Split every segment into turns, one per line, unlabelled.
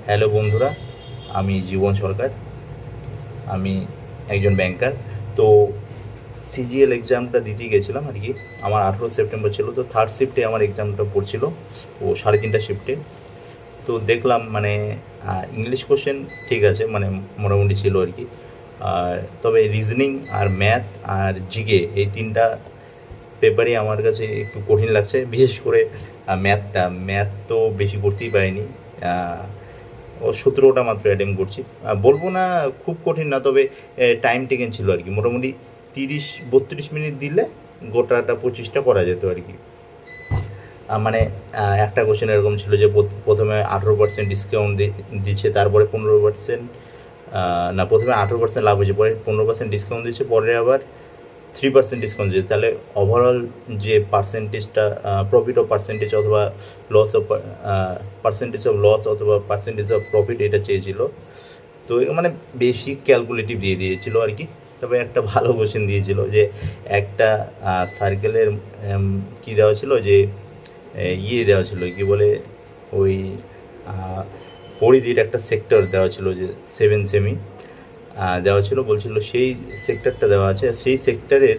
Hello বন্ধুরা, আমি জীবন সরকার। আমি একজন ব্যাংকার। তো সিজিএল এক্সামটা দিতে গেছিলাম আর কি। আমার 18 সেপ্টেম্বর ছিল, তো থার্ড শিফটে আমার এক্সামটা পড়ছিল ও 3:30 শিফটে। তো দেখলাম মানে ইংলিশ কোশ্চেন ঠিক আছে, মানে মোটামুটি ছিল আর কি। আর তবে রিজনিং আর ম্যাথ আর জিকে এই তিনটা পেপারই আমার কাছে একটু কঠিন লাগছে, বিশেষ করে ম্যাথ তো বেশি করতেই পারিনি। ও 17টা মাত্র অ্যাটেম্প করছি। বলবো না খুব কঠিন না, তবে টাইম টেকেন ছিল আর কি। মোটামুটি 30-32 মিনিট দিলে গোটাটা 25টা করা যেত আর কি। মানে একটা কোশ্চেন এরকম ছিল যে প্রথমে 18% ডিসকাউন্ট দিচ্ছে, তারপরে 15%, না প্রথমে 18% লাভ হয়েছে, পরে 15% ডিসকাউন্ট দিচ্ছে, পরে আবার 3% ডিসকাউন্ট দিচ্ছে। তাহলে ওভারঅল যে পার্সেন্টেজটা, প্রফিট অফ পার্সেন্টেজ অথবা loss of percentage of loss অথবা পার্সেন্টেজ অফ প্রফিট এটা চেয়েছিল। তো মানে বেশি ক্যালকুলেটিভ দিয়ে দিয়েছিল আর কি। তবে একটা ভালো কোশ্চেন দিয়েছিল যে একটা সার্কেলের কী দেওয়া ছিল যে ইয়ে দেওয়া ছিল কি বলে, ওই পরিধির একটা সেক্টর দেওয়া ছিল যে 7 সেমি দেওয়া ছিল, বলছিল সেই সেক্টরটা দেওয়া আছে, সেই সেক্টরের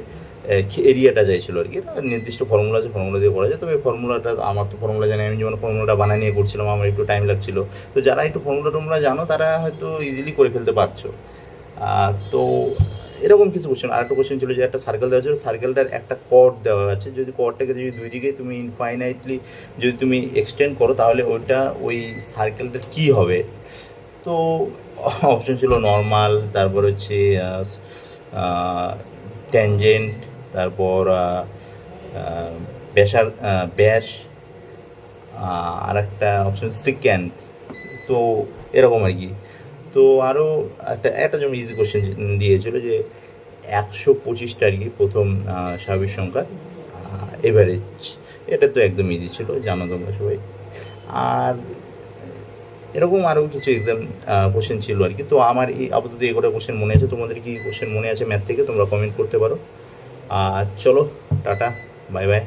এরিয়াটা চাইছিল আর কি। নির্দিষ্ট ফর্মুলা আছে, ফর্মুলা দিয়ে করা যায়। তবে ফর্মুলাটা আমার তো ফর্মুলা জানি, আমি যেমন ফর্মুলাটা বানিয়ে নিয়ে করছিলাম, আমার একটু টাইম লাগছিল। তো যারা একটু ফর্মুলা টর্মুলা জানো তারা হয়তো ইজিলি করে ফেলতে পারছো। তো এরকম কিছু কোশ্চেন। আর একটা কোশ্চেন ছিল যে একটা সার্কেল দেওয়া ছিল, সার্কেলটার একটা কর্ড দেওয়া আছে, যদি কর্ডটাকে যদি দুই দিকে তুমি ইনফাইনাইটলি যদি তুমি এক্সটেন্ড করো তাহলে ওইটা ওই সার্কেলটার কী হবে। তো অপশন ছিল নর্মাল, তারপর হচ্ছে ট্যানজেন্ট, তারপর ব্যাস, আর একটা অপশন সিক্যান্ট। তো এরকম আর কি। তো আরও একটা যেমন ইজি কোশ্চেন দিয়েছিল যে 125টা আর কি প্রথম স্বাভাবিক সংখ্যা এভারেজ। এটা তো একদম ইজি ছিল, জানো তোমরা সবাই। আর এরকম আরও কিছু এক্সাম কোশ্চেন ছিল আর কি। তো আমার এই আপাতত এই কটা কোশ্চেন মনে আছে। তোমাদের কি কোশ্চেন মনে আছে ম্যাথ থেকে? তোমরা কমেন্ট করতে পারো। আর চলো, টাটা, বাই বাই।